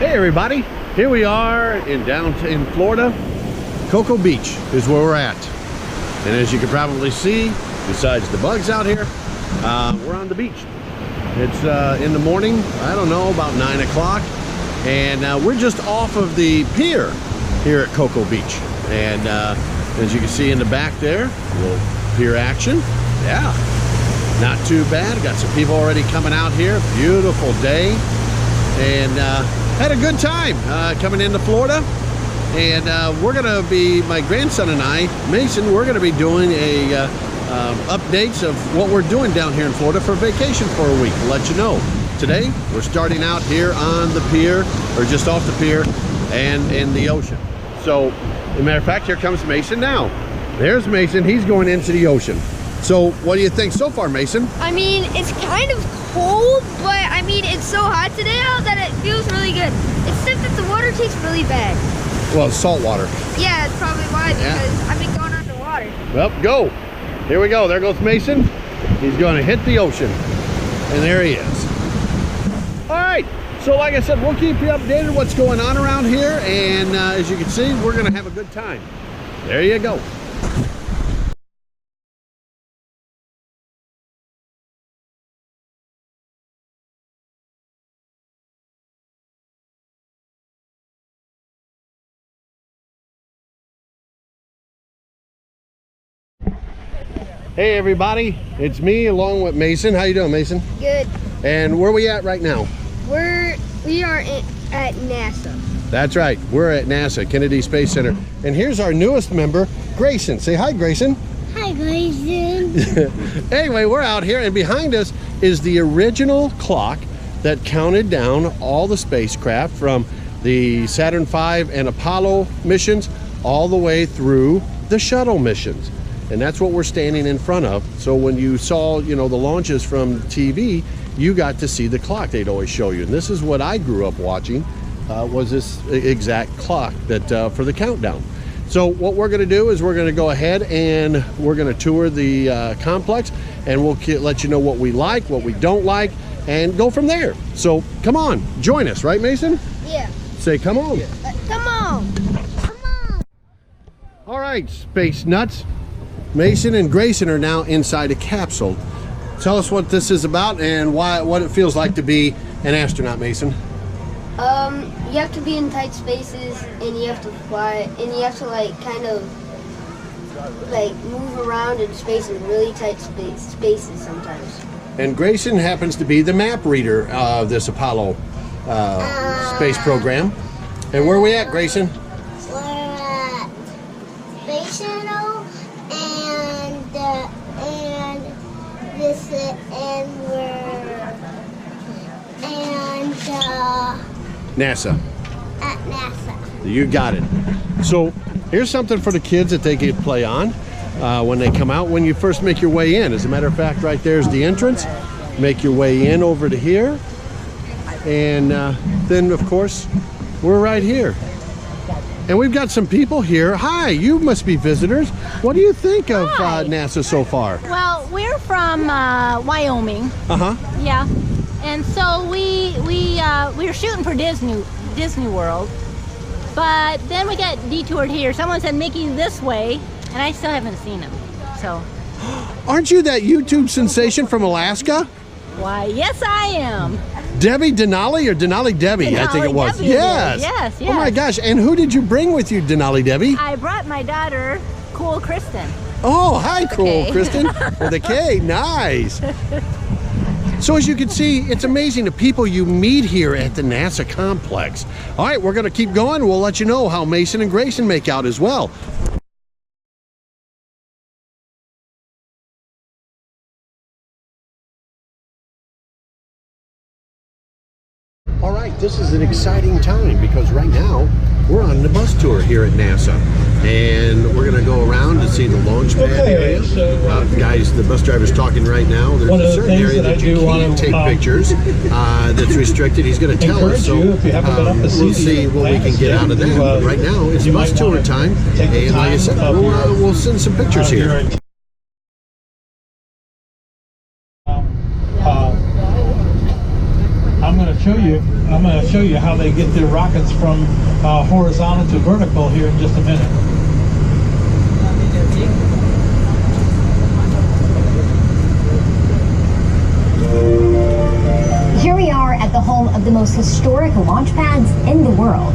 Hey everybody, here we are in Florida. Cocoa Beach is where we're at. And as you can probably see, besides the bugs out here, we're on the beach. It's in the morning, I don't know, about 9 o'clock. And we're just off of the pier here at Cocoa Beach. And as you can see in the back there, a little pier action. Yeah, not too bad. Got some people already coming out here. Beautiful day. And had a good time coming into Florida. And we're gonna be, my grandson and I, Mason, we're gonna be doing a updates of what we're doing down here in Florida for vacation for a week. We'll let you know. Today, we're starting out here on the pier, or just off the pier, and in the ocean. So, as a matter of fact, here comes Mason now. There's Mason, he's going into the ocean. So, what do you think so far, Mason? I mean, it's kind of cold, but I mean, it's so hot today out that it feels really good. Except that the water tastes really bad. Well, it's salt water. Yeah, it's probably why, because I've been going underwater. Well, go. Here we go. There goes Mason. He's going to hit the ocean. And there he is. All right. So like I said, we'll keep you updated what's going on around here. And as you can see, we're going to have a good time. There you go. Hey everybody, it's me along with Mason. How you doing, Mason? Good. And where are we at right now? We are at NASA. That's right, we're at NASA, Kennedy Space Center. And here's our newest member, Grayson. Say hi, Grayson. Hi, Grayson. Anyway, we're out here, and behind us is the original clock that counted down all the spacecraft from the Saturn V and Apollo missions all the way through the Shuttle missions. And that's what we're standing in front of. So when you saw, you know, the launches from TV, you got to see the clock they'd always show you. And this is what I grew up watching, was this exact clock that for the countdown. So what we're gonna do is we're gonna go ahead and we're gonna tour the complex, and we'll let you know what we like, what we don't like, and go from there. So come on, join us, right, Mason? Yeah. Say, come on. Come on. Come on. All right, space nuts. Mason and Grayson are now inside a capsule. Tell us what this is about and what it feels like to be an astronaut, Mason. You have to be in tight spaces, and you have to fly, and you have to like kind of like move around in space in really tight spaces sometimes. And Grayson happens to be the map reader of this Apollo space program. And where are we at, Grayson? We're at Space Shuttle, and this and NASA. At NASA. You got it. So here's something for the kids that they can play on when they come out, when you first make your way in. As a matter of fact, right there's the entrance. Make your way in over to here. And then, of course, we're right here. And we've got some people here. Hi, you must be visitors. What do you think of NASA so far? Well, we're from Wyoming. Uh-huh. Yeah. And so we were shooting for Disney World, but then we got detoured here. Someone said Mickey this way, and I still haven't seen him. So. Aren't you that YouTube sensation from Alaska? Why, yes, I am. Debbie Denali, or Denali Debbie, Denali I think it was. Debbie, Yes. Yes. Oh my gosh, and who did you bring with you, Denali Debbie? I brought my daughter, Cool Kristen. Oh, hi, cool, K. Kristen. With a K, nice. So as you can see, it's amazing the people you meet here at the NASA complex. All right, we're gonna keep going. We'll let you know how Mason and Grayson make out as well. All right, this is an exciting time because right now we're on the bus tour here at NASA, and we're going to go around to see the launch pad area. Guys, the bus driver's talking right now. There's a certain area that you can't take pictures that's restricted. He's going to tell us, so we'll see what we can get out of that. But right now, it's bus tour time, and like I said, we'll send some pictures here. I'm going to show you. I'm going to show you how they get their rockets from horizontal to vertical here in just a minute. Here we are at the home of the most historic launch pads in the world.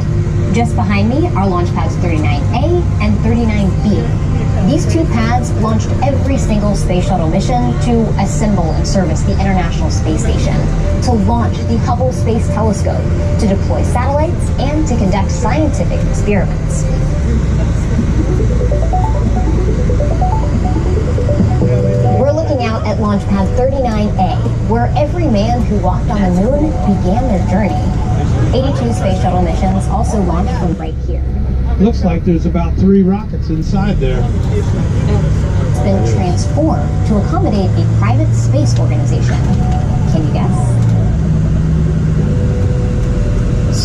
Just behind me are launch pads 39A and 39B. These two pads launched every single space shuttle mission to assemble and service the International Space Station, to launch the Hubble Space Telescope, to deploy satellites, and to conduct scientific experiments. We're looking out at launch pad 39A, where every man who walked on the moon began their journey. 82 space shuttle missions also launched from right here. Looks like there's about 3 rockets inside there. It's been transformed to accommodate a private space organization. Can you guess?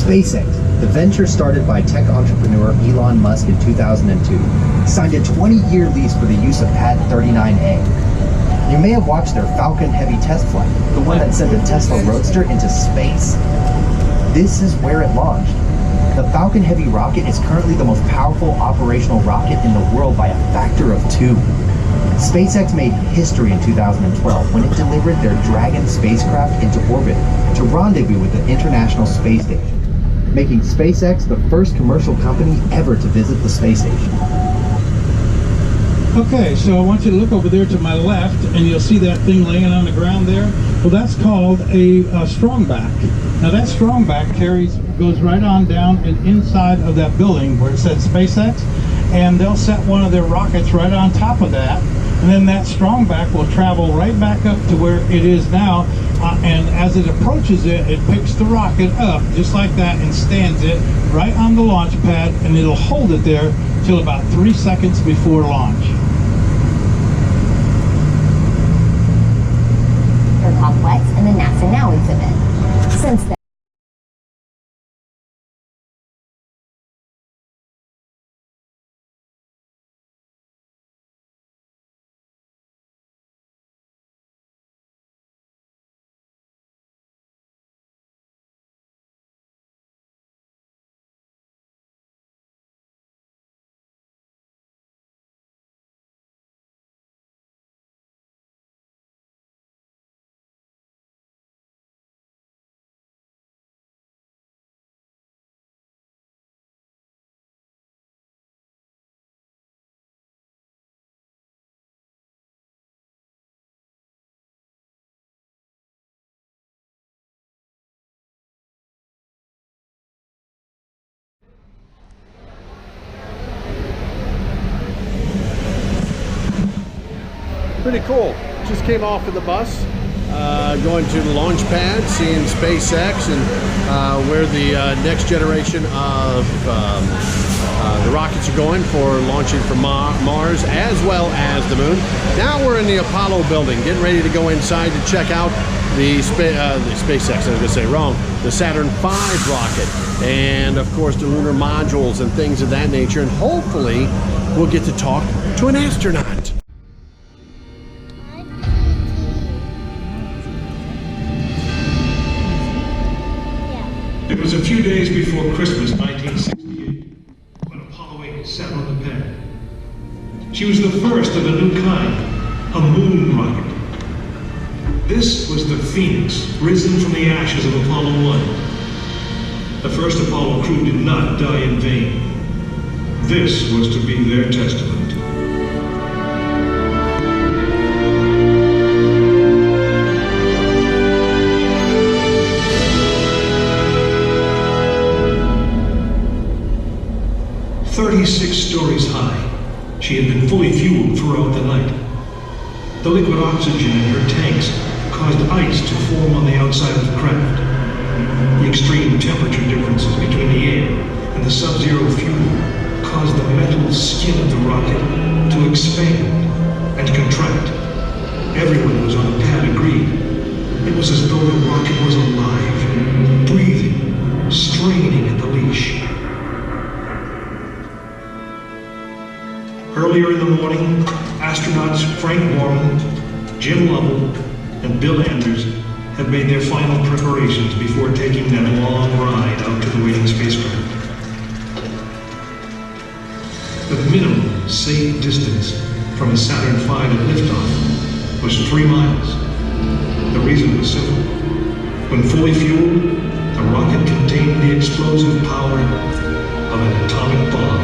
SpaceX, the venture started by tech entrepreneur Elon Musk in 2002, signed a 20-year lease for the use of Pad 39A. You may have watched their Falcon Heavy test flight, the one that sent the Tesla Roadster into space. This is where it launched. The Falcon Heavy rocket is currently the most powerful operational rocket in the world by a factor of 2. SpaceX made history in 2012 when it delivered their Dragon spacecraft into orbit to rendezvous with the International Space Station, making SpaceX the first commercial company ever to visit the space station. Okay, so I want you to look over there to my left, and you'll see that thing laying on the ground there. Well, that's called a strongback. Now that strongback goes right on down and inside of that building where it said SpaceX, and they'll set one of their rockets right on top of that, and then that strongback will travel right back up to where it is now, and as it approaches it, it picks the rocket up just like that and stands it right on the launch pad, and it'll hold it there till about 3 seconds before launch. Complex and the NASA Now exhibit. Since then, Pretty cool. Just came off of the bus, going to the launch pad, seeing SpaceX and where the next generation of the rockets are going for launching from Mars as well as the moon. Now we're in the Apollo building, getting ready to go inside to check out the SpaceX, I was going to say wrong, the Saturn V rocket, and of course the lunar modules and things of that nature, and hopefully we'll get to talk to an astronaut. It was a few days before Christmas 1968 when Apollo 8 sat on the pad. She was the first of a new kind, a moon rocket. This was the Phoenix, risen from the ashes of Apollo 1. The first Apollo crew did not die in vain. This was to be their testament. Stories high, she had been fully fueled throughout the night. The liquid oxygen in her tanks caused ice to form on the outside of the craft. The extreme temperature differences between the air and the sub-zero fuel caused the metal skin of the rocket to expand and contract. Everyone who was on the pad agreed. It was as though the rocket was alive, breathing, straining at the leash. Earlier in the morning, astronauts Frank Borman, Jim Lovell, and Bill Anders had made their final preparations before taking that long ride out to the waiting spacecraft. The minimum safe distance from a Saturn V at liftoff was 3 miles. The reason was simple. When fully fueled, the rocket contained the explosive power of an atomic bomb.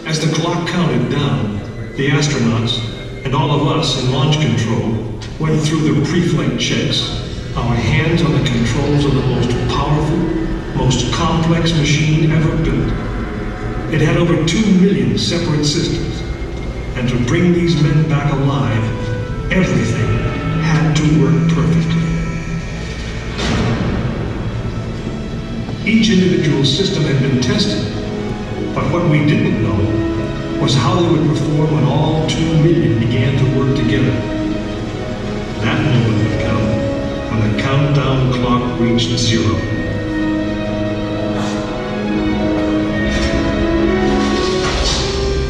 As the clock counted down, the astronauts and all of us in launch control went through the pre-flight checks, our hands on the controls of the most powerful, most complex machine ever built. It had over 2 million separate systems, and to bring these men back alive, everything had to work perfectly. Each individual system had been tested, but what we didn't know was how they would perform when all 2 million began to work together. That moment would come when the countdown clock reached 0.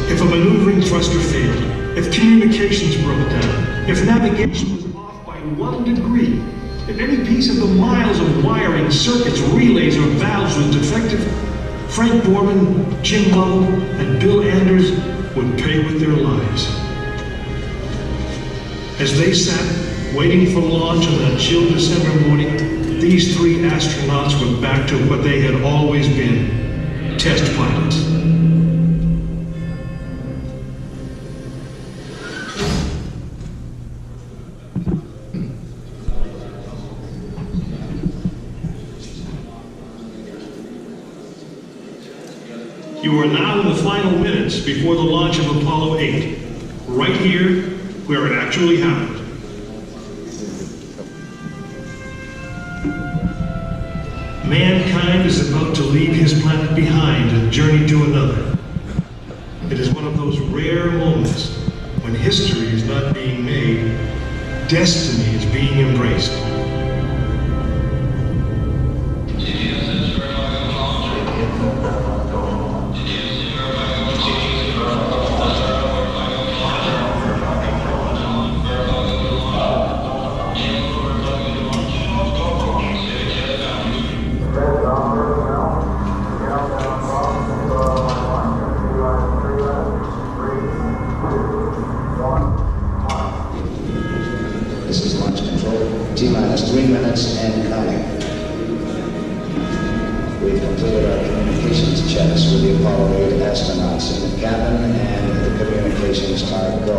If a maneuvering thruster failed, if communications broke down, if navigation was off by 1 degree, if any piece of the miles of wiring, circuits, relays, or valves was defective, Frank Borman, Jim Lovell, and Bill Anders would pay with their lives. As they sat, waiting for launch on that chill December morning, these 3 astronauts were back to what they had always been, test pilots. You are now in the final minutes before the launch of Apollo 8, right here where it actually happened. Mankind is about to leave his planet behind and journey to another. It is one of those rare moments when history is not being made, destiny is being embraced. T-minus 3 minutes and counting. We've completed our communications checks with the Apollo 8 astronauts in the cabin, and the communications are go.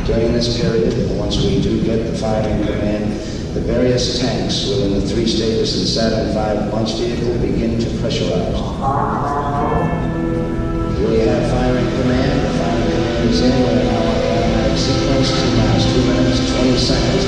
During this period, once we do get the firing command, the various tanks within the 3 stages of the Saturn V launch vehicle begin to pressurize. We have firing command. The firing command is in. We're now on the automatic sequence. T-minus 2 minutes, 20 seconds.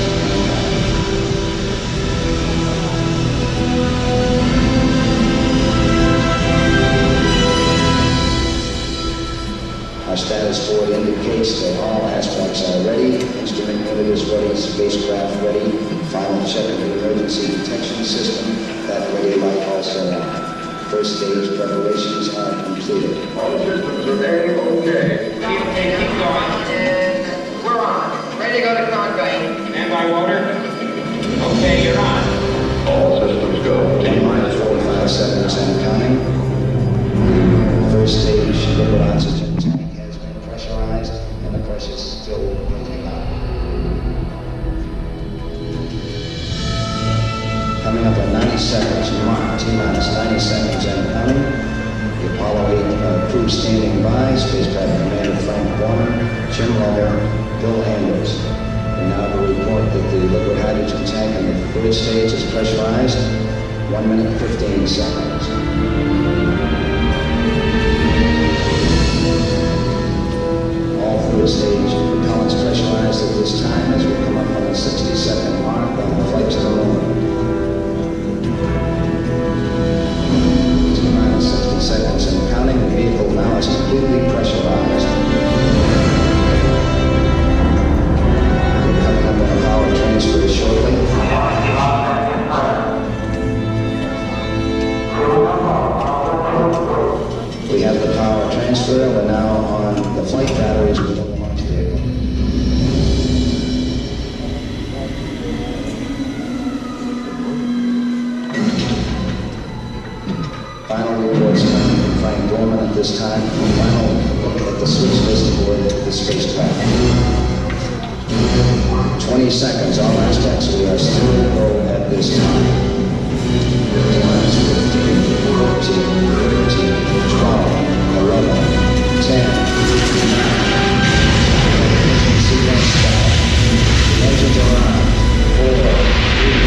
Our status board indicates that all aspects are ready. Instrument unit is ready. Spacecraft ready. Final check of the emergency detection system. That ready light also on. First stage preparations are completed. All systems are ready, okay. Keep going. And we're on. Ready to go to convoy. Stand by, Walter. Okay, you're on. All systems go. T-minus 45 seconds and counting. First stage liquid oxygen tank has been pressurized, and the pressure is still building up. Coming up in 90 seconds, mark, T-minus 90 seconds and counting. The Apollo 8 crew standing by, spacecraft commander Frank Borman, Jim Lovell, Bill Anders. And now to report that the liquid hydrogen tank in the third stage is pressurized, 1 minute 15 seconds. All third stage propellants pressurized at this time as we come up on the 60-second mark on the flight to the moon. T-minus 60 seconds and counting. The vehicle now is completely pressurized. We're coming up on a power transfer shortly. transfer, and we're now on the flight batteries within the launch vehicle. Final reports coming from Frank Borman at this time. Final look at the switch list aboard the spacecraft. 20 seconds, all aspects. We are still in low at this time. 15, 12, 11, 10. Sequence start. Engines are on. 4, 3.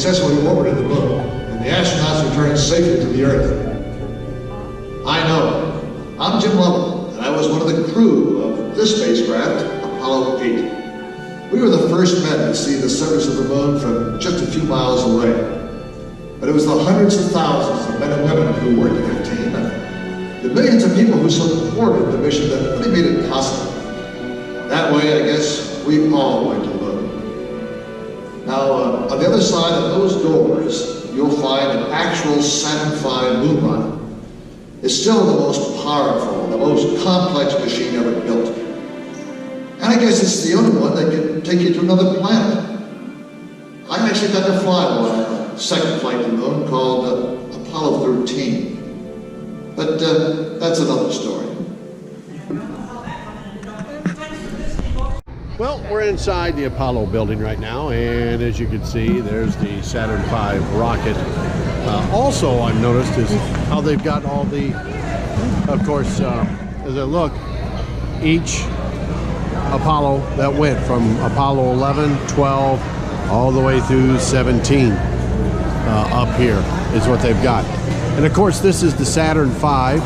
successfully orbited the moon, and the astronauts returned safely to the Earth. I know. I'm Jim Lovell, and I was one of the crew of this spacecraft, Apollo 8. We were the first men to see the surface of the moon from just a few miles away. But it was the hundreds of thousands of men and women who worked in the team, and the millions of people who supported the mission that really made it possible. That way, I guess, we all went to the moon. Now, on the other side of those doors, you'll find an actual Saturn V moon rocket. It's still the most powerful, the most complex machine ever built. And I guess it's the only one that can take you to another planet. I actually got to fly one on a second flight to the moon called Apollo 13. But that's another story. Well, we're inside the Apollo building right now, and as you can see, there's the Saturn V rocket. Also, I've noticed is how they've got all the, of course, as I look, each Apollo that went from Apollo 11, 12, all the way through 17 up here is what they've got. And of course, this is the Saturn V.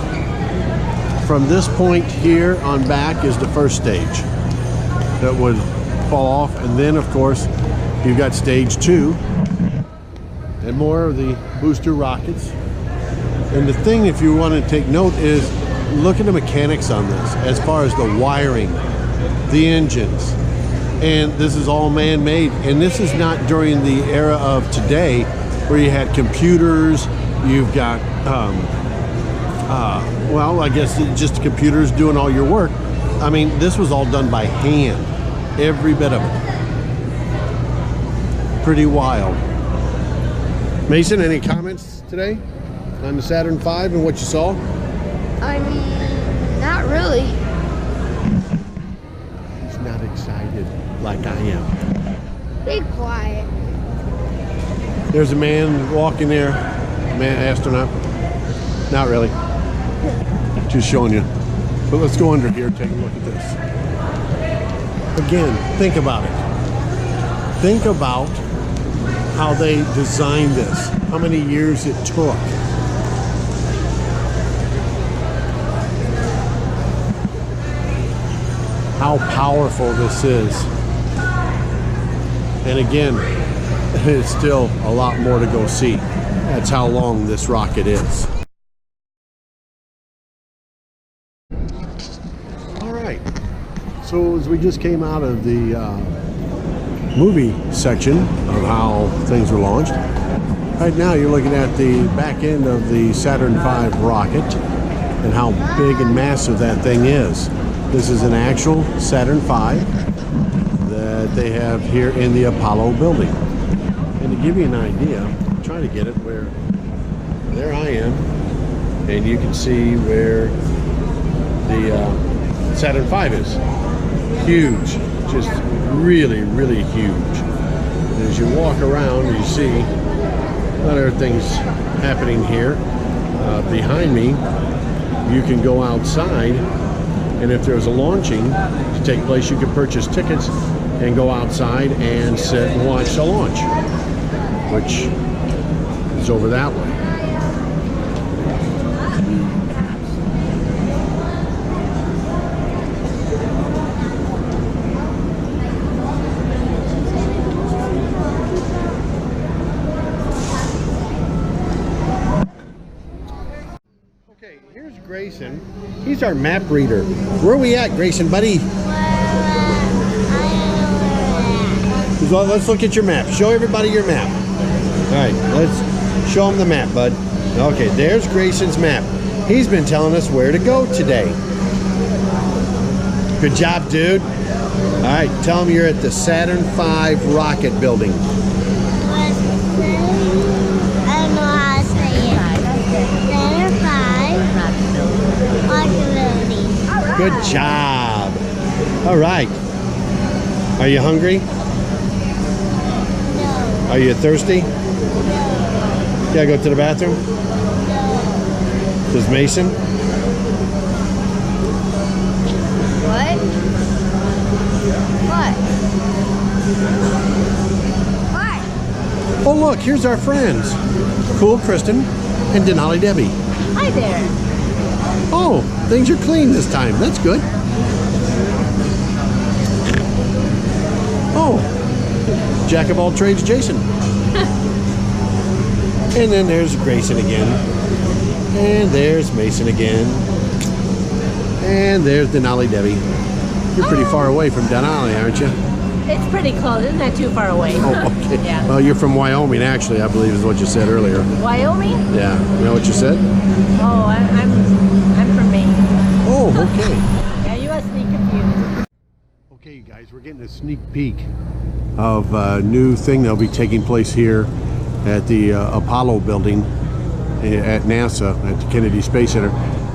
From this point here on back is the first stage that would fall off, and then of course you've got stage 2 and more of the booster rockets. And the thing, if you want to take note, is look at the mechanics on this as far as the wiring, the engines, and this is all man-made. And this is not during the era of today where you had computers, you've got well, I guess just computers doing all your work. I mean, this was all done by hand, every bit of it. Pretty wild. Mason, any comments today on the Saturn V and what you saw? I mean, not really. He's not excited like I am. Be quiet. There's a man walking there, man, astronaut. Not really. Just showing you. But let's go under here and take a look at this. Again, think about it. Think about how they designed this, how many years it took. how powerful this is. And again, it's still a lot more to go see. That's how long this rocket is. All right, so as we just came out of the movie section of how things were launched, right now you're looking at the back end of the Saturn V rocket and how big and massive that thing is. This is an actual Saturn V that they have here in the Apollo building. And to give you an idea, I'm trying to get it where there I am, and you can see where the Saturn V is. Huge, just really, really huge. And as you walk around, you see other things happening here. Behind me, you can go outside, and if there's a launching to take place, you can purchase tickets and go outside and sit and watch the launch, which is over that way. Okay, here's Grayson. He's our map reader. Where are we at, Grayson, buddy? Well, let's look at your map. Show everybody your map. All right, let's show them the map, bud. Okay, there's Grayson's map. He's been telling us where to go today. Good job, dude. All right, tell him you're at the Saturn V rocket building. I don't know how to say it. Saturn V rocket building. Good job. All right. Are you hungry? No. Are you thirsty? No. Gotta go to the bathroom? No. Does Mason? What? What? What? Oh, look, here's our friends. Cool Kristen and Denali Debbie. Hi there. Oh, things are clean this time. That's good. Oh, jack of all trades, Jason. And then there's Grayson again. And there's Mason again. And there's Denali Debbie. You're pretty far away from Denali, aren't you? It's pretty close. Isn't that too far away? Oh, okay. Yeah. Well, you're from Wyoming, actually, I believe is what you said earlier. Wyoming? Yeah. You know what you said? Oh, I'm from Maine. Oh, okay. Yeah, you must be confused. Okay, you guys, we're getting a sneak peek of a new thing that'll be taking place here at the Apollo building at NASA, at the Kennedy Space Center.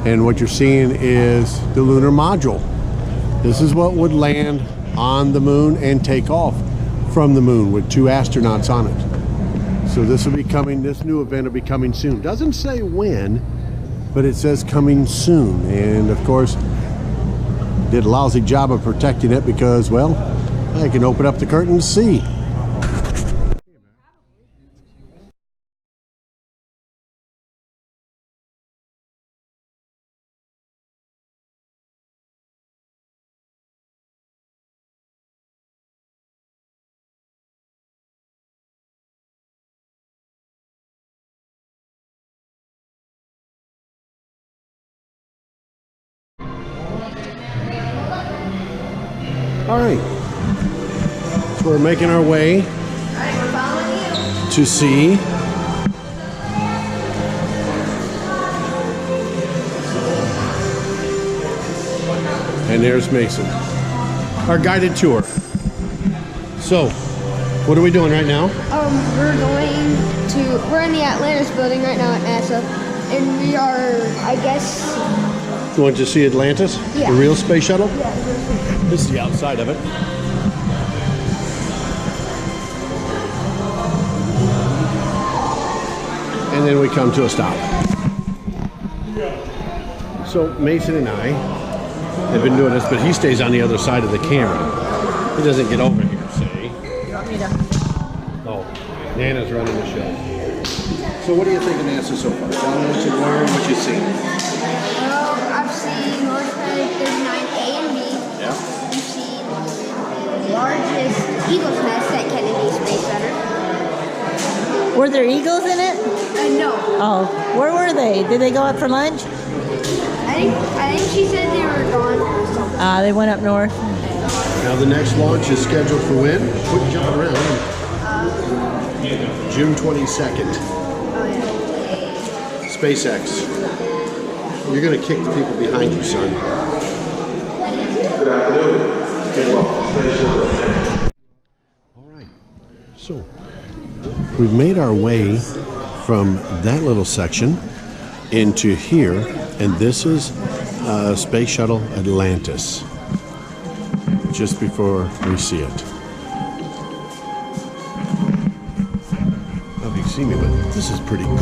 And what you're seeing is the Lunar Module. This is what would land on the moon and take off from the moon with 2 astronauts on it. So this will be coming, this new event will be coming soon. Doesn't say when, but it says coming soon. And of course, did a lousy job of protecting it because, well, I can open up the curtain and see. All right, so we're making our way to see and there's Mason, our guided tour. So, what are we doing right now? We're in the Atlantis building right now at NASA, and we are, I guess. You want to see Atlantis? Yeah. The real space shuttle? Yeah. This is the outside of it. And then we come to a stop. So Mason and I have been doing this, but he stays on the other side of the camera. He doesn't get over here, say. You want me to? Oh, Nana's running the show. So what do you think of NASA so far? Tell me what you've learned, what you've seen. Well, I've seen Launchpad 39A and B. Yeah. I've eagle's nest at Kennedy Space Center. Were there eagles in it? No. Oh, where were they? Did they go out for lunch? I think she said they were gone or something. They went up north. Now the next launch is scheduled for when? Quit jumping around. June 22nd. Oh yeah. SpaceX. You're going to kick the people behind you, son. Good afternoon. And welcome to Space Shuttle. All right. So we've made our way from that little section into here, and this is Space Shuttle Atlantis. Just before we see it. I don't know if you can see me, but this is pretty cool.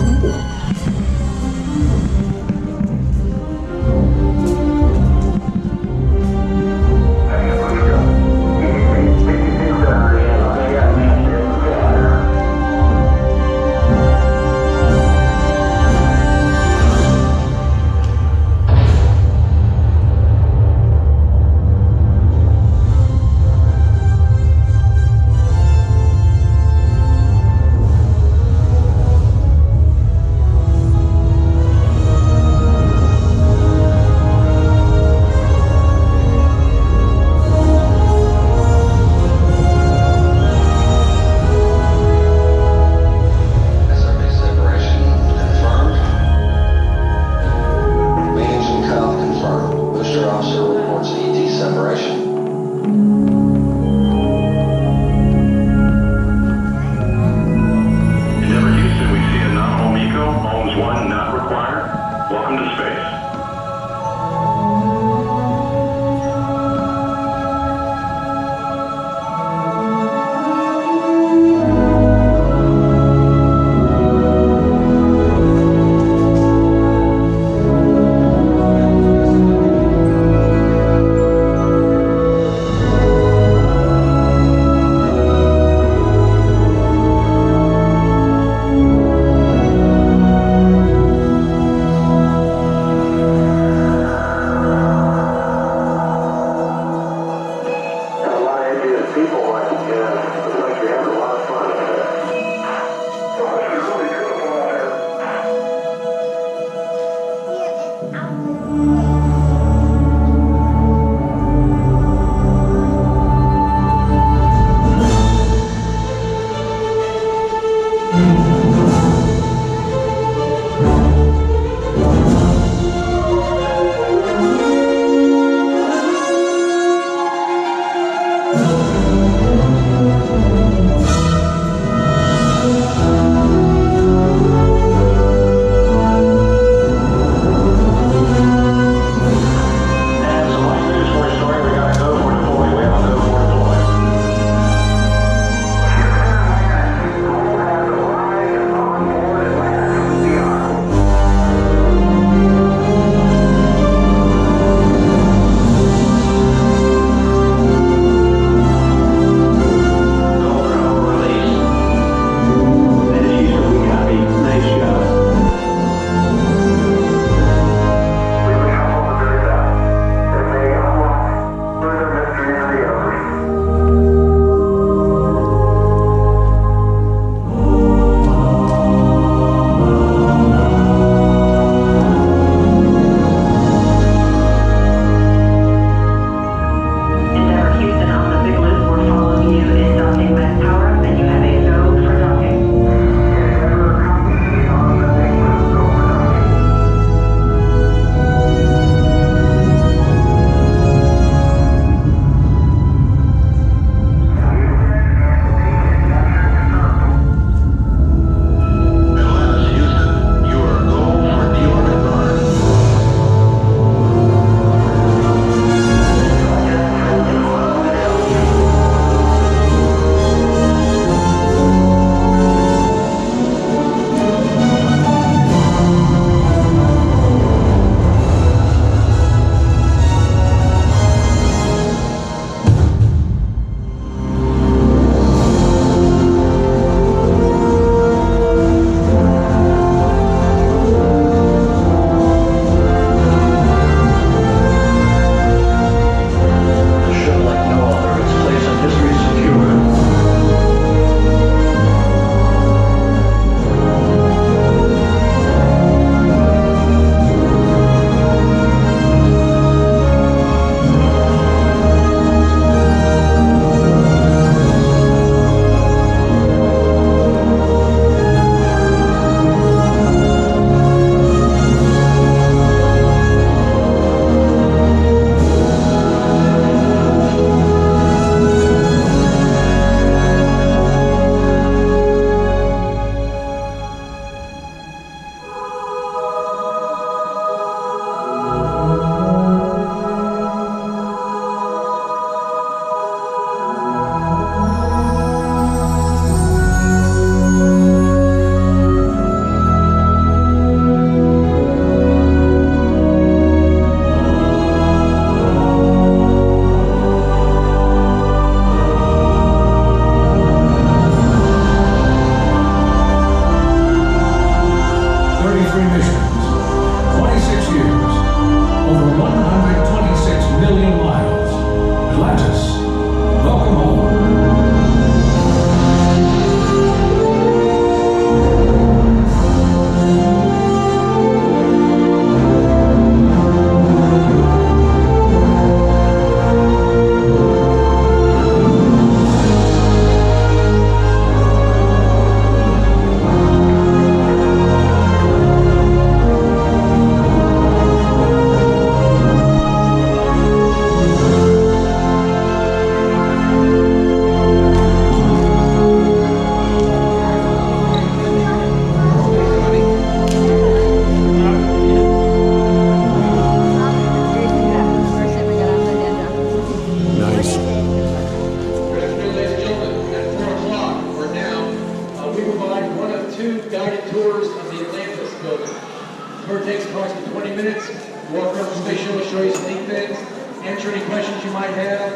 minutes, walk around the space shuttle, show you some neat things, answer any questions you might have.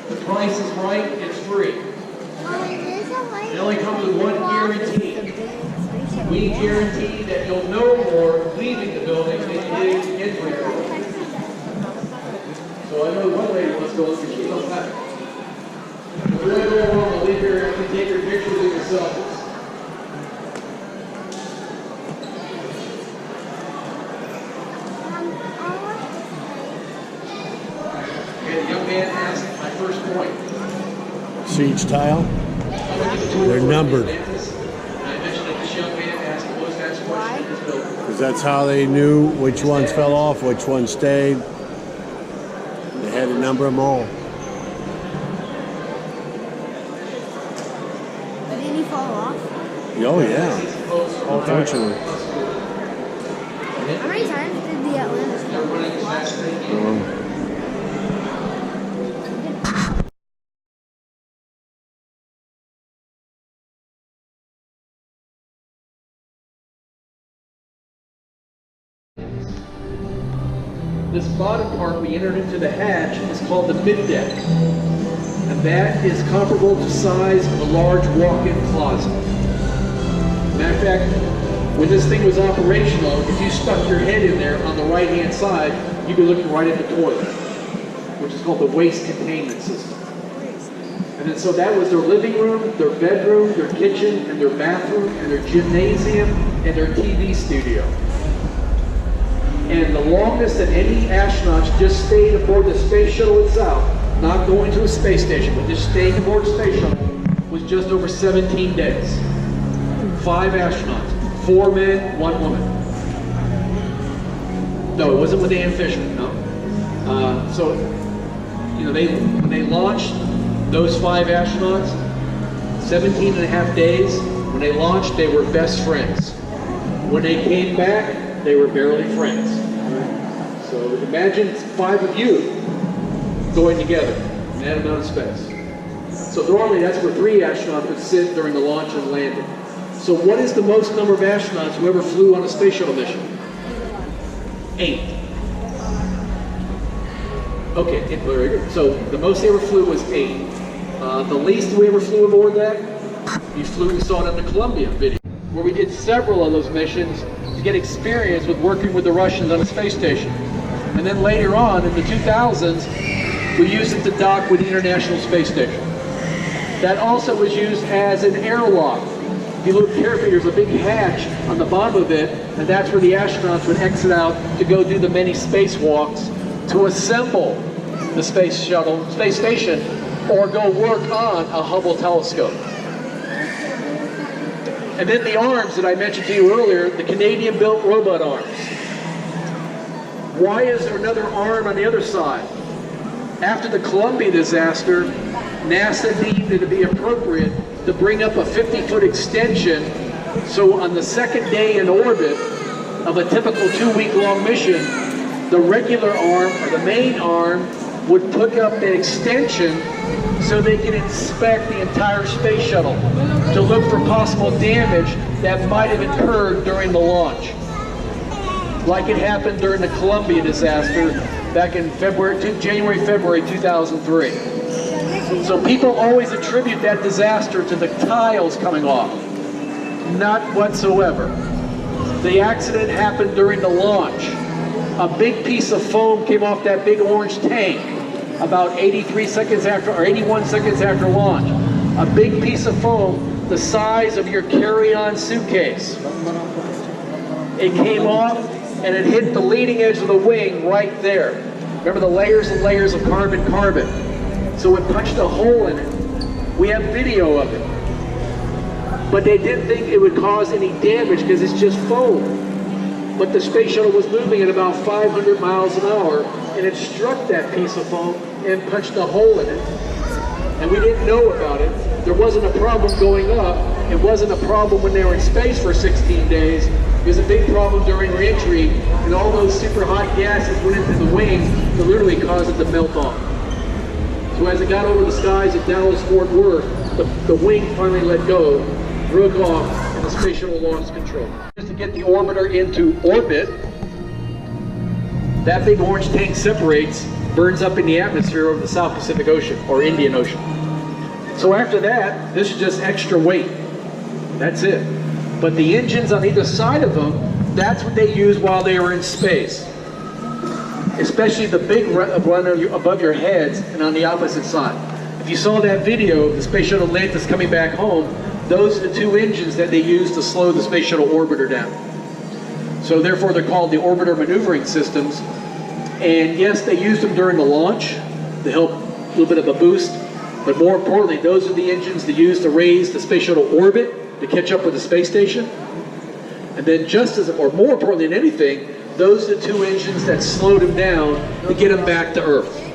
The price is right, it's free. It only comes with one guarantee. We guarantee that you'll know more leaving the building than you did entering the building. So I know one lady wants to go look at you on that. If we're going to go along, we'll leave here and take your pictures of yourself. Okay, the young man asked my first point. See each tile? They're numbered. Because that's how they knew which ones fell off, which ones stayed. They had to number them all. Did any fall off? Oh yeah, unfortunately. How many times did the Atlantis fall? This bottom part we entered into the hatch is called the middeck. And that is comparable to size of a large walk-in closet. Matter of fact, when this thing was operational, if you stuck your head in there on the right-hand side, you'd be looking right at the toilet, which is called the waste containment system. And then so that was their living room, their bedroom, their kitchen, and their bathroom, and their gymnasium, and their TV studio. And the longest that any astronauts just stayed aboard the space shuttle itself, not going to a space station, but just staying aboard the space shuttle, was just over 17 days. 5 astronauts, 4 men, 1 woman. No, it wasn't with Ann Fisher, no. So, you know, when they launched those 5 astronauts, 17 and a half days, when they launched, they were best friends. When they came back, they were barely friends. So imagine 5 of you going together in that amount of space. So normally that's where 3 astronauts would sit during the launch and landing. So what is the most number of astronauts who ever flew on a space shuttle mission? 8. Okay, very good. So the most they ever flew was 8. The least we ever flew aboard that, we saw it in the Columbia video, where we did several of those missions to get experience with working with the Russians on a space station. And then later on, in the 2000s, we used it to dock with the International Space Station. That also was used as an airlock. If you look carefully, there's a big hatch on the bottom of it, and that's where the astronauts would exit out to go do the many spacewalks to assemble the space station, or go work on a Hubble telescope. And then the arms that I mentioned to you earlier, the Canadian-built robot arms. Why is there another arm on the other side? After the Columbia disaster, NASA deemed it to be appropriate to bring up a 50-foot extension, so on the second day in orbit of a typical 2-week-long mission, the regular arm, or the main arm, would put up an extension so they can inspect the entire space shuttle to look for possible damage that might have occurred during the launch, like it happened during the Columbia disaster back in January, February 2003. So people always attribute that disaster to the tiles coming off. Not whatsoever. The accident happened during the launch. A big piece of foam came off that big orange tank about 81 seconds after launch. A big piece of foam the size of your carry-on suitcase. It came off and it hit the leading edge of the wing right there. Remember the layers and layers of carbon. So it punched a hole in it. We have video of it. But they didn't think it would cause any damage because it's just foam. But the space shuttle was moving at about 500 miles an hour, and it struck that piece of foam and punched a hole in it. And we didn't know about it. There wasn't a problem going up. It wasn't a problem when they were in space for 16 days. It was a big problem during re-entry, and all those super hot gases went into the wing to literally cause it to melt off. So as it got over the skies of Dallas, Fort Worth, the wing finally let go, broke off, and the space shuttle lost control. Just to get the orbiter into orbit, That big orange tank separates, burns up in the atmosphere over the South Pacific Ocean or Indian Ocean. So after that, this is just extra weight. That's it. But the engines on either side of them, that's what they used while they were in space. Especially the big one above your heads and on the opposite side. If you saw that video of the Space Shuttle Atlantis coming back home, those are the two engines that they used to slow the Space Shuttle orbiter down. So therefore they're called the orbiter maneuvering systems. And yes, they used them during the launch to help a little bit of a boost. But more importantly, those are the engines they used to raise the Space Shuttle orbit to catch up with the space station. And then just as, or more importantly than anything, those are the two engines that slowed them down to get them back to Earth.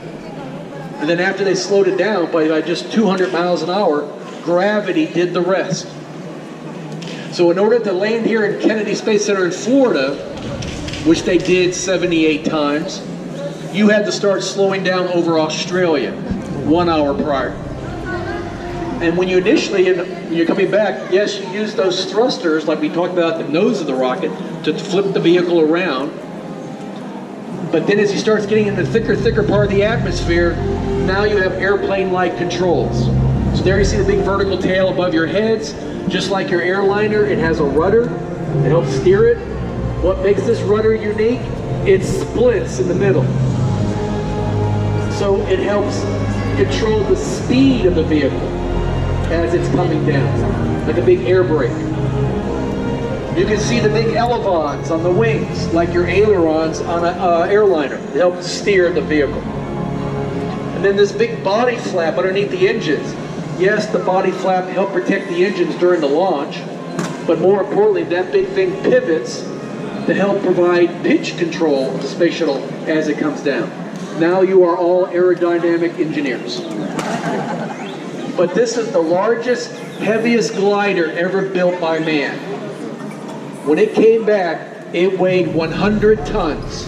And then after they slowed it down by just 200 miles an hour, gravity did the rest. So in order to land here in Kennedy Space Center in Florida, which they did 78 times, you had to start slowing down over Australia 1 hour prior. And when you initially, when you're coming back, yes, you use those thrusters like we talked about at the nose of the rocket to flip the vehicle around. But then as he starts getting in the thicker part of the atmosphere, now you have airplane-like controls. So there you see the big vertical tail above your heads. Just like your airliner, it has a rudder to help steer it. What makes this rudder unique? It splits in the middle. So it helps control the speed of the vehicle as it's coming down, like a big air brake. You can see the big elevons on the wings, like your ailerons on an airliner, to help steer the vehicle. And then this big body flap underneath the engines. Yes, the body flap helped protect the engines during the launch, but more importantly, that big thing pivots to help provide pitch control of the Space Shuttle as it comes down. Now you are all aerodynamic engineers. But this is the largest, heaviest glider ever built by man. When it came back, it weighed 100 tons,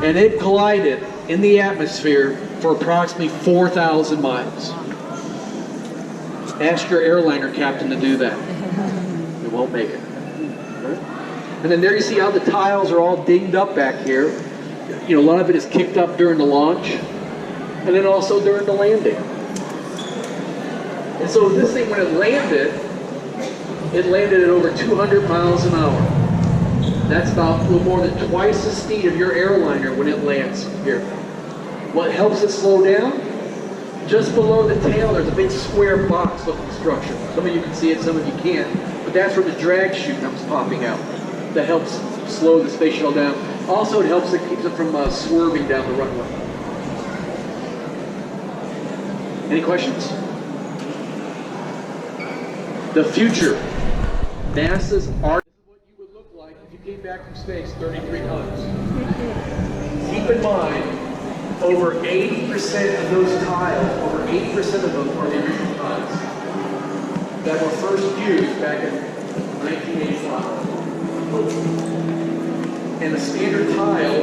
and it glided in the atmosphere for approximately 4,000 miles. Ask your airliner captain to do that. It won't make it. And then there you see how the tiles are all dinged up back here. You know, a lot of it is kicked up during the launch, and then also during the landing. And so this thing, when it landed at over 200 miles an hour. That's about a little more than twice the speed of your airliner when it lands here. What helps it slow down? Just below the tail, there's a big square box looking structure. Some of you can see it, some of you can't. But that's where the drag chute comes popping out. That helps slow the space shuttle down. Also, it helps, it keeps it from swerving down the runway. Any questions? The future. NASA's art. This is what you would look like if you came back from space 33 times. Keep in mind, over 80% of those tiles, over 80% of them are the original tiles that were first used back in 1985. And a standard tile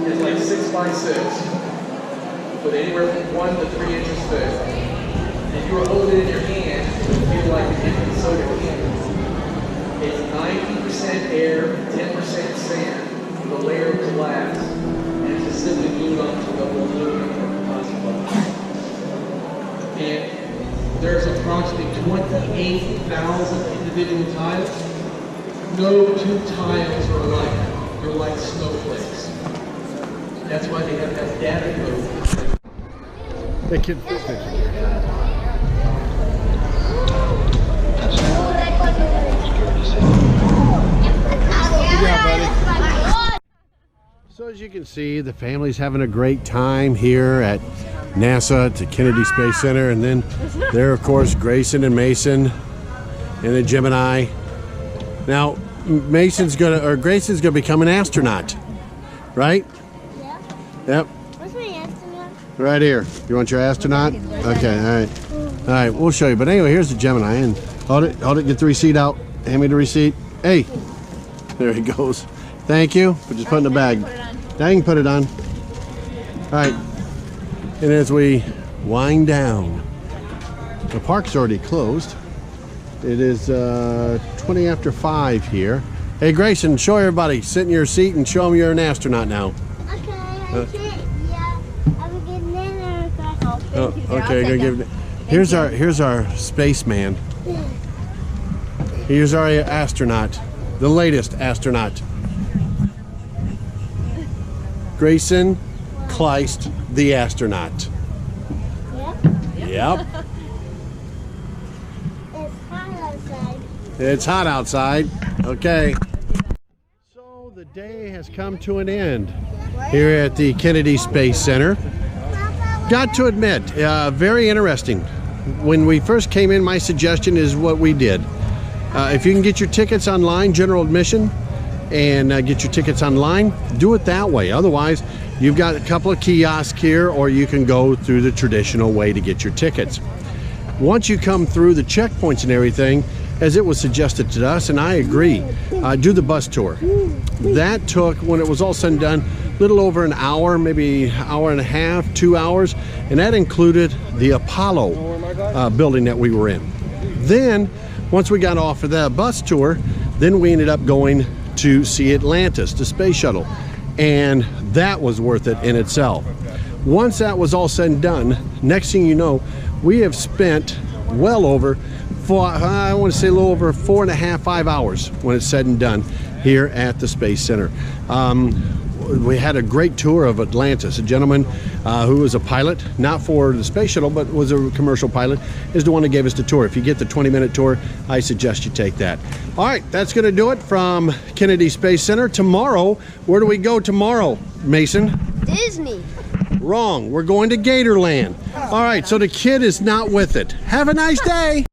is like 6 by 6, with anywhere from 1 to 3 inches thick. If you were holding it in your hand, it would feel like an empty soda can. It's 90% air, 10% sand, with a layer of glass. Simply glued onto the aluminum or composite bubble. And there's approximately 28,000 individual tiles. No two tiles are alike. They're like snowflakes. That's why they have that data code. They can yeah, buddy. So as you can see, the family's having a great time here at NASA to Kennedy Space Center, and then there, of course, Grayson and Mason, and then Gemini. Now, Grayson's gonna become an astronaut, right? Yeah. Yep. Where's my astronaut? Right here. You want your astronaut? Okay. All right. All right. We'll show you. But anyway, here's the Gemini, and hold it. Get the receipt out. Hand me the receipt. Hey. There he goes. Thank you for just putting the bag. Now you can put it on. All right. And as we wind down, the park's already closed. It is 20 after 5 here. Hey Grayson, show everybody. Sit in your seat and show them you're an astronaut now. Okay, I sit. Yeah, I'm getting in there. Oh, okay, gonna give it. Here's our spaceman. Here's our astronaut, the latest astronaut. Grayson Kleist, the astronaut. Yep. It's hot outside. It's hot outside. Okay. So the day has come to an end here at the Kennedy Space Center. Got to admit, very interesting. When we first came in, my suggestion is what we did. If you can get your tickets online, general admission, and get your tickets online, do it that way. Otherwise, you've got a couple of kiosks here, or you can go through the traditional way to get your tickets. Once you come through the checkpoints and everything, as it was suggested to us, and I agree, do the bus tour. That took, when it was all said and done, a little over an hour, maybe hour and a half, 2 hours, and that included the Apollo building that we were in. Then, once we got off of that bus tour, then we ended up going to see Atlantis, the space shuttle, and that was worth it in itself. Once that was all said and done, next thing you know, we have spent well over, I want to say a little over 4.5, 5 hours when it's said and done here at the Space Center. We had a great tour of Atlantis. A gentleman who was a pilot, not for the space shuttle, but was a commercial pilot, is the one that gave us the tour. If you get the 20-minute tour, I suggest you take that. All right, that's going to do it from Kennedy Space Center. Tomorrow, where do we go tomorrow, Mason? Disney. Wrong. We're going to Gatorland. All right, so the kid is not with it. Have a nice day.